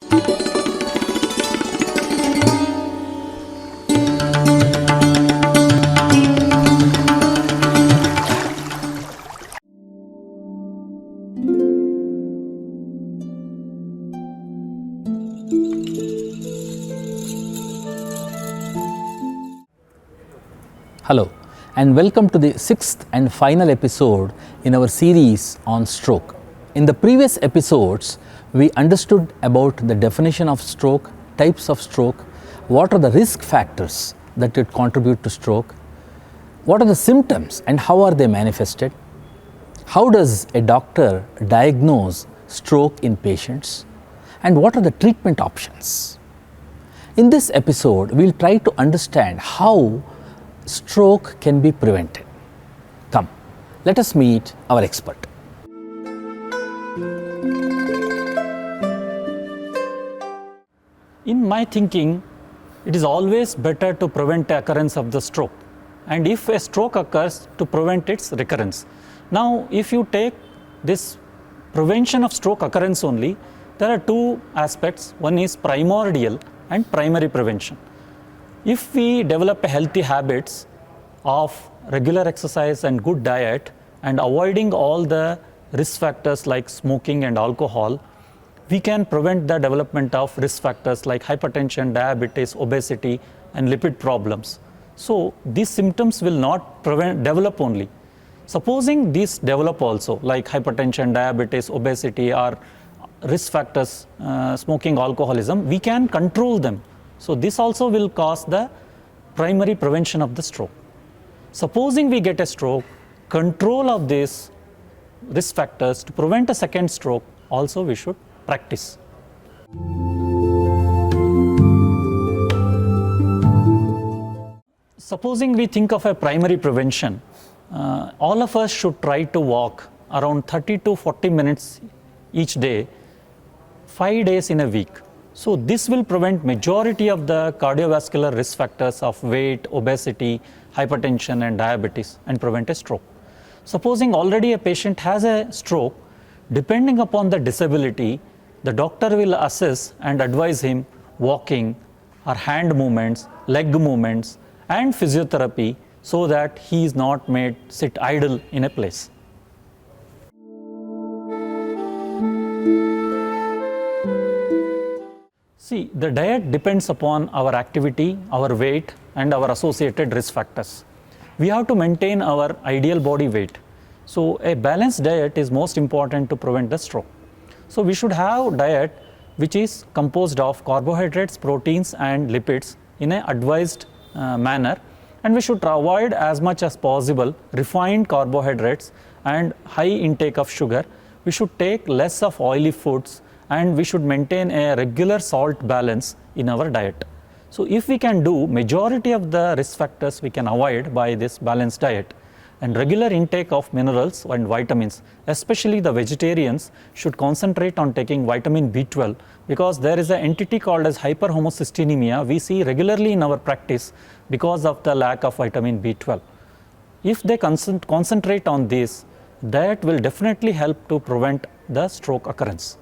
Hello and welcome to the sixth and final episode in our series on stroke. In the previous episodes, we understood about the definition of stroke, types of stroke, what are the risk factors that could contribute to stroke, what are the symptoms and how are they manifested, how does a doctor diagnose stroke in patients, and what are the treatment options. In this episode, we'll try to understand how stroke can be prevented. Come, let us meet our expert. In my thinking, it is always better to prevent the occurrence of the stroke, and if a stroke occurs, to prevent its recurrence. Now, if you take this prevention of stroke occurrence only, there are two aspects. One is primordial and primary prevention. If we develop a healthy habits of regular exercise and good diet and avoiding all the risk factors like smoking and alcohol, we can prevent the development of risk factors like hypertension, diabetes, obesity and lipid problems. So these symptoms will not develop only. Supposing these develop also like hypertension, diabetes, obesity or risk factors, smoking, alcoholism, we can control them. So this also will cause the primary prevention of the stroke. Supposing we get a stroke, control of these risk factors to prevent a second stroke also we should practice. Supposing we think of a primary prevention, all of us should try to walk around 30 to 40 minutes each day, 5 days in a week. So this will prevent majority of the cardiovascular risk factors of weight, obesity, hypertension and diabetes and prevent a stroke. Supposing already a patient has a stroke, depending upon the disability, the doctor will assess and advise him walking or hand movements, leg movements and physiotherapy so that he is not made sit idle in a place. See, the diet depends upon our activity, our weight and our associated risk factors. We have to maintain our ideal body weight. So a balanced diet is most important to prevent the stroke. So we should have diet which is composed of carbohydrates, proteins and lipids in an advised manner, and we should avoid as much as possible refined carbohydrates and high intake of sugar. We should take less of oily foods and we should maintain a regular salt balance in our diet. So if we can do majority of the risk factors we can avoid by this balanced diet, and regular intake of minerals and vitamins, especially the vegetarians should concentrate on taking vitamin B12 because there is an entity called as hyperhomocystinemia we see regularly in our practice because of the lack of vitamin B12. If they concentrate on this, that will definitely help to prevent the stroke occurrence.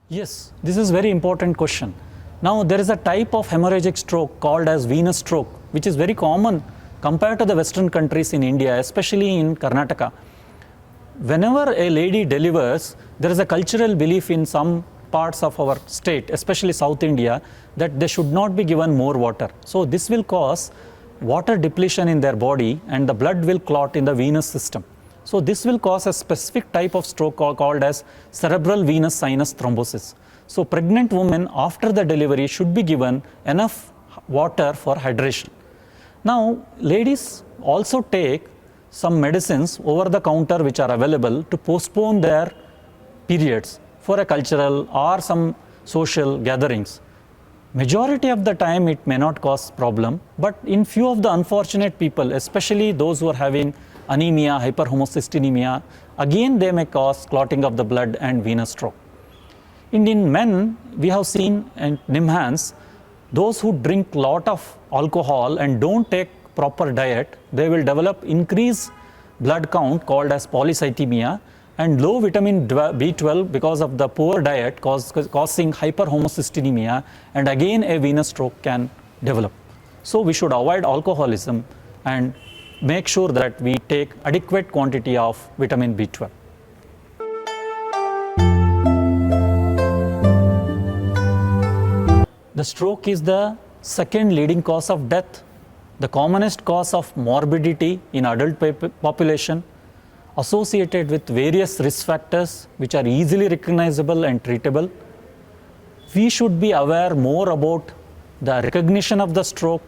Yes, this is very important question. Now there is a type of hemorrhagic stroke called as venous stroke, which is very common compared to the Western countries in India, especially in Karnataka. Whenever a lady delivers, there is a cultural belief in some parts of our state, especially South India, that they should not be given more water. So this will cause water depletion in their body and the blood will clot in the venous system. So this will cause a specific type of stroke called as cerebral venous sinus thrombosis. So pregnant women after the delivery should be given enough water for hydration. Now ladies also take some medicines over the counter which are available to postpone their periods for a cultural or some social gatherings. Majority of the time it may not cause problem, but in few of the unfortunate people, especially those who are having anemia, hyperhomocystinemia, again they may cause clotting of the blood and venous stroke. In men, we have seen in NIMHANS, those who drink lot of alcohol and don't take proper diet, they will develop increased blood count called as polycythemia, and low vitamin B12 because of the poor diet causing hyperhomocystinemia, and again a venous stroke can develop. So we should avoid alcoholism and make sure that we take adequate quantity of vitamin B12. The stroke is the second leading cause of death, the commonest cause of morbidity in adult population, associated with various risk factors which are easily recognizable and treatable. We should be aware more about the recognition of the stroke,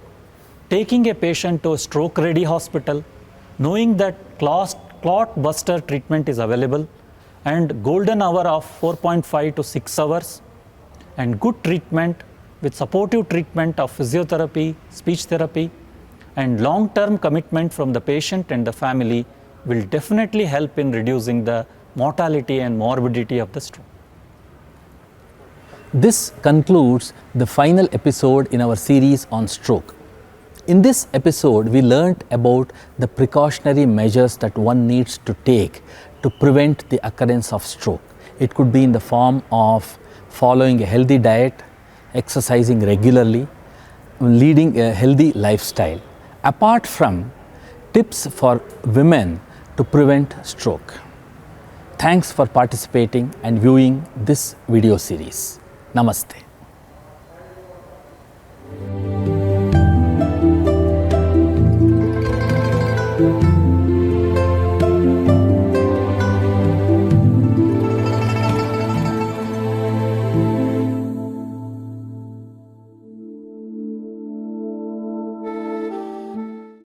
taking a patient to a stroke-ready hospital, knowing that clot buster treatment is available, and golden hour of 4.5 to 6 hours, and good treatment with supportive treatment of physiotherapy, speech therapy, and long-term commitment from the patient and the family will definitely help in reducing the mortality and morbidity of the stroke. This concludes the final episode in our series on stroke. In this episode, we learnt about the precautionary measures that one needs to take to prevent the occurrence of stroke. It could be in the form of following a healthy diet, exercising regularly, leading a healthy lifestyle, apart from tips for women to prevent stroke. Thanks for participating and viewing this video series. Namaste.